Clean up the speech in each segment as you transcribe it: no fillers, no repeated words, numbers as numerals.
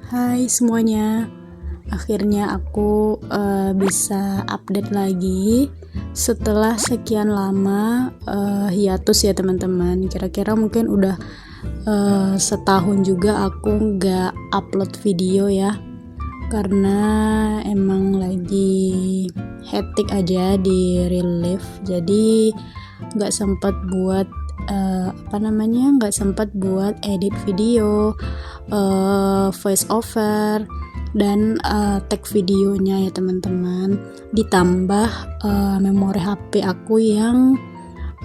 Hai semuanya, akhirnya aku bisa update lagi setelah sekian lama hiatus ya teman-teman. Kira-kira mungkin udah setahun juga aku nggak upload video ya, karena emang lagi hectic aja di real life, jadi nggak sempat buat nggak sempat buat edit video, voice over dan tag videonya ya teman-teman. Ditambah memori HP aku yang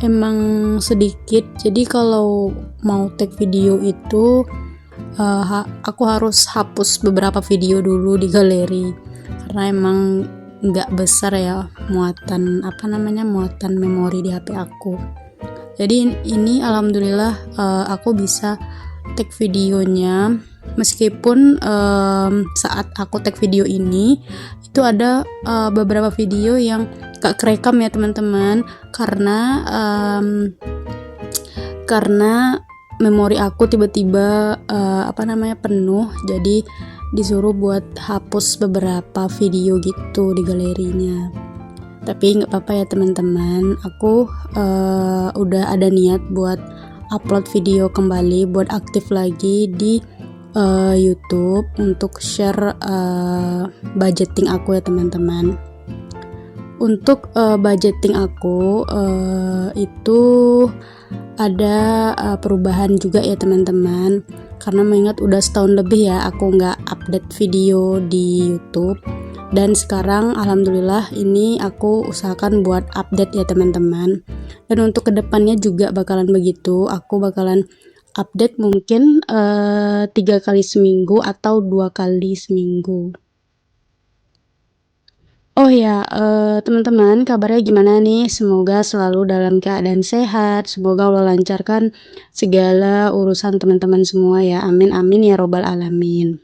emang sedikit, jadi kalau mau tag video itu aku harus hapus beberapa video dulu di galeri karena emang nggak besar ya muatan memori di HP aku. Jadi ini alhamdulillah aku bisa tag videonya, meskipun saat aku tag video ini itu ada beberapa video yang gak kerekam ya teman-teman, karena memori aku tiba-tiba penuh, jadi disuruh buat hapus beberapa video gitu di galerinya. Tapi nggak apa-apa ya teman-teman, aku udah ada niat buat upload video kembali, buat aktif lagi di YouTube untuk share budgeting aku ya teman-teman. Untuk budgeting aku itu ada perubahan juga ya teman-teman, karena mengingat udah setahun lebih ya aku nggak update video di YouTube. Dan sekarang alhamdulillah ini aku usahakan buat update ya teman-teman. Dan untuk kedepannya juga bakalan begitu, aku bakalan update mungkin 3 kali seminggu atau 2 kali seminggu. Oh ya, teman-teman, kabarnya gimana nih? Semoga selalu dalam keadaan sehat, semoga Allah lancarkan segala urusan teman-teman semua ya, amin amin ya robbal alamin.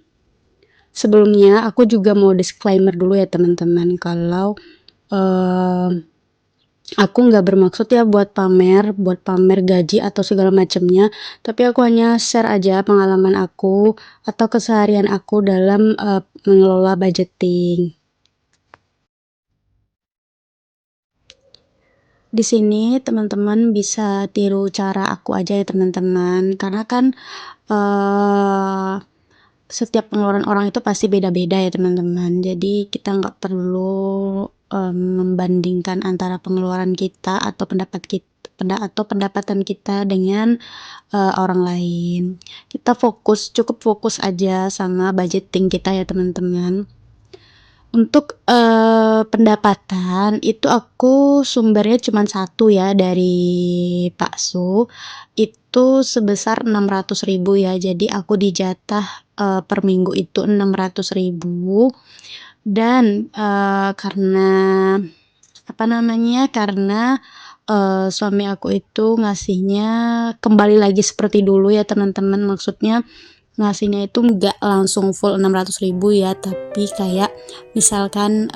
Sebelumnya aku juga mau disclaimer dulu ya teman-teman, kalau aku nggak bermaksud ya buat pamer gaji atau segala macamnya, tapi aku hanya share aja pengalaman aku atau keseharian aku dalam mengelola budgeting. Di sini teman-teman bisa tiru cara aku aja ya teman-teman, karena kan setiap pengeluaran orang itu pasti beda-beda ya teman-teman, jadi kita nggak perlu membandingkan antara pengeluaran kita atau pendapatan kita dengan orang lain. Kita cukup fokus aja sama budgeting kita ya teman-teman. Untuk pendapatan itu aku sumbernya cuma satu ya, dari Pak Su, itu sebesar 600.000 ya, jadi aku dijatah per minggu itu 600.000. Dan karena suami aku itu ngasihnya kembali lagi seperti dulu ya teman-teman, maksudnya ngasihnya itu nggak langsung full 600.000 ya, tapi kayak misalkan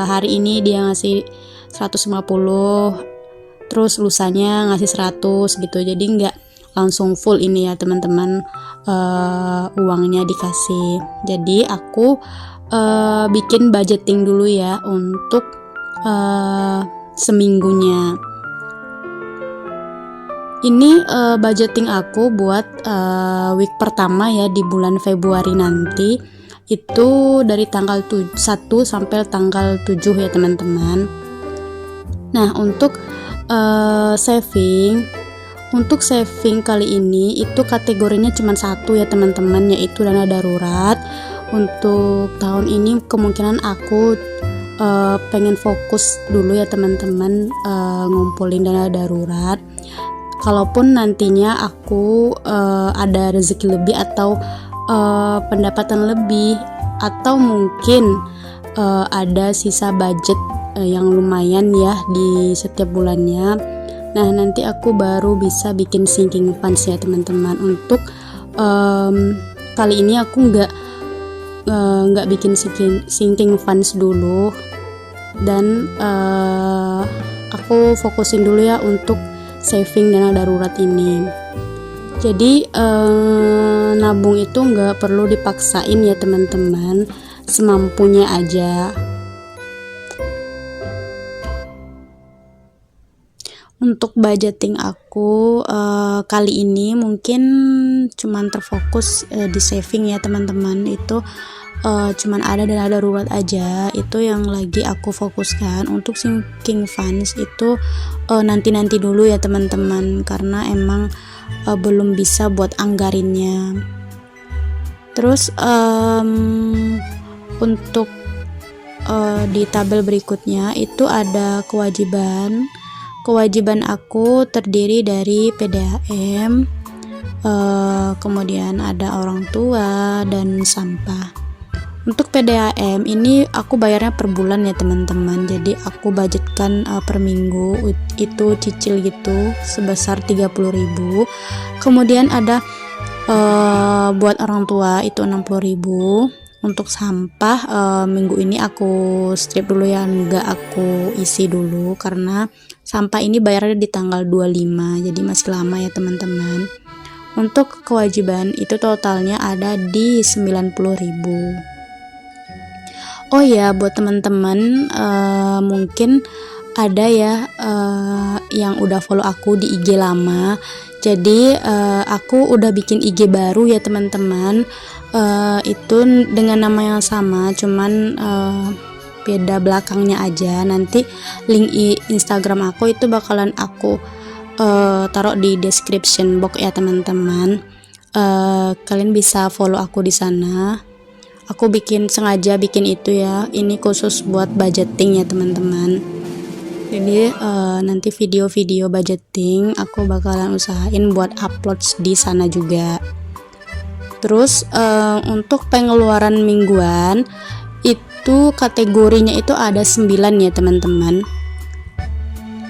hari ini dia ngasih 150, terus lusanya ngasih 100 gitu, jadi nggak langsung full ini ya teman-teman uangnya dikasih. Jadi aku bikin budgeting dulu ya untuk seminggunya. Ini budgeting aku buat week pertama ya, di bulan Februari nanti, itu dari tanggal 1 sampai tanggal 7 ya teman-teman. Nah, untuk saving kali ini itu kategorinya cuma satu ya teman-teman, yaitu dana darurat. Untuk tahun ini kemungkinan aku pengen fokus dulu ya teman-teman, ngumpulin dana darurat. Kalaupun nantinya aku ada rezeki lebih atau pendapatan lebih, atau mungkin ada sisa budget yang lumayan ya di setiap bulannya, nah nanti aku baru bisa bikin sinking funds ya teman-teman. Untuk kali ini aku nggak bikin sinking funds dulu, dan aku fokusin dulu ya untuk saving dana darurat ini. Jadi nabung itu nggak perlu dipaksain ya teman-teman, semampunya aja. Untuk budgeting aku kali ini mungkin cuman terfokus di saving ya teman-teman. Itu cuman ada dana darurat aja, itu yang lagi aku fokuskan. Untuk sinking funds itu nanti dulu ya teman-teman, karena emang belum bisa buat anggarinnya. Terus untuk di tabel berikutnya itu ada kewajiban aku terdiri dari PDAM, kemudian ada orang tua dan sampah. Untuk PDAM ini aku bayarnya per bulan ya teman-teman, jadi aku budgetkan per minggu itu cicil gitu sebesar 30.000. Kemudian ada buat orang tua itu 60.000. Untuk sampah minggu ini aku strip dulu ya, enggak aku isi dulu karena sampah ini bayarnya di tanggal 25, jadi masih lama ya teman-teman. Untuk kewajiban itu totalnya ada di 90.000. Oh ya, buat teman-teman mungkin ada ya yang udah follow aku di IG lama. Jadi aku udah bikin IG baru ya teman-teman. Itu dengan nama yang sama, cuman beda belakangnya aja. Nanti link Instagram aku itu bakalan aku taruh di description box ya teman-teman. Kalian bisa follow aku di sana. Aku sengaja bikin itu ya, ini khusus buat budgeting ya teman-teman. Jadi nanti video-video budgeting aku bakalan usahain buat upload di sana juga. Terus untuk pengeluaran mingguan itu kategorinya itu ada 9 ya teman-teman.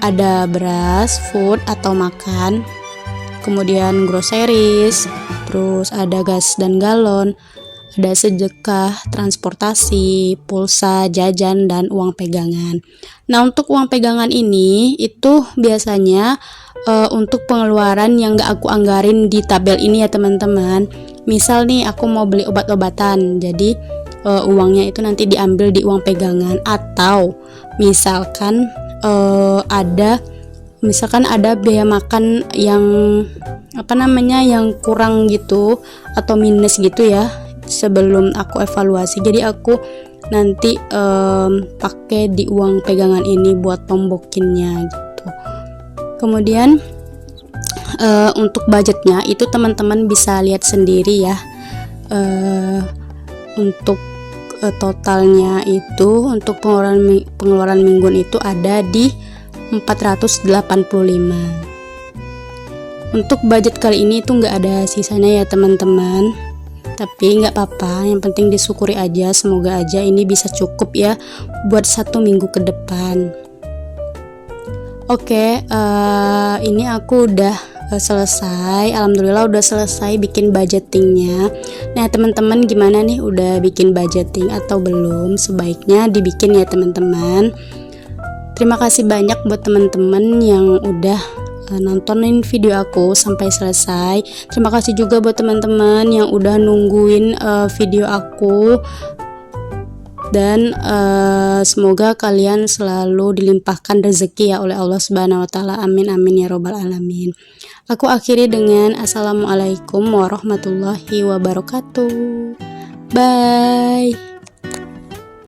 Ada beras, food atau makan, kemudian groceries, terus ada gas dan galon, ada sedekah, transportasi, pulsa, jajan, dan uang pegangan. Nah, untuk uang pegangan ini itu biasanya untuk pengeluaran yang gak aku anggarin di tabel ini ya teman-teman. Misal nih aku mau beli obat-obatan, jadi uangnya itu nanti diambil di uang pegangan. Atau misalkan ada biaya makan yang yang kurang gitu atau minus gitu ya sebelum aku evaluasi, jadi aku nanti pakai di uang pegangan ini buat tombokinnya gitu. Kemudian untuk budgetnya itu teman-teman bisa lihat sendiri ya. Untuk totalnya itu untuk pengeluaran mingguan itu ada di 485. Untuk budget kali ini itu nggak ada sisanya ya teman-teman, tapi nggak apa-apa, yang penting disyukuri aja. Semoga aja ini bisa cukup ya buat 1 minggu ke depan. Oke, ini aku udah selesai, alhamdulillah udah selesai bikin budgetingnya. Nah teman-teman gimana nih, udah bikin budgeting atau belum? Sebaiknya dibikin ya teman-teman. Terima kasih banyak buat teman-teman yang udah nontonin video aku sampai selesai. Terima kasih juga buat teman-teman yang udah nungguin video aku. Dan semoga kalian selalu dilimpahkan rezeki ya oleh Allah Subhanahu wa taala. Amin amin ya robbal alamin. Aku akhiri dengan assalamualaikum warahmatullahi wabarakatuh. Bye.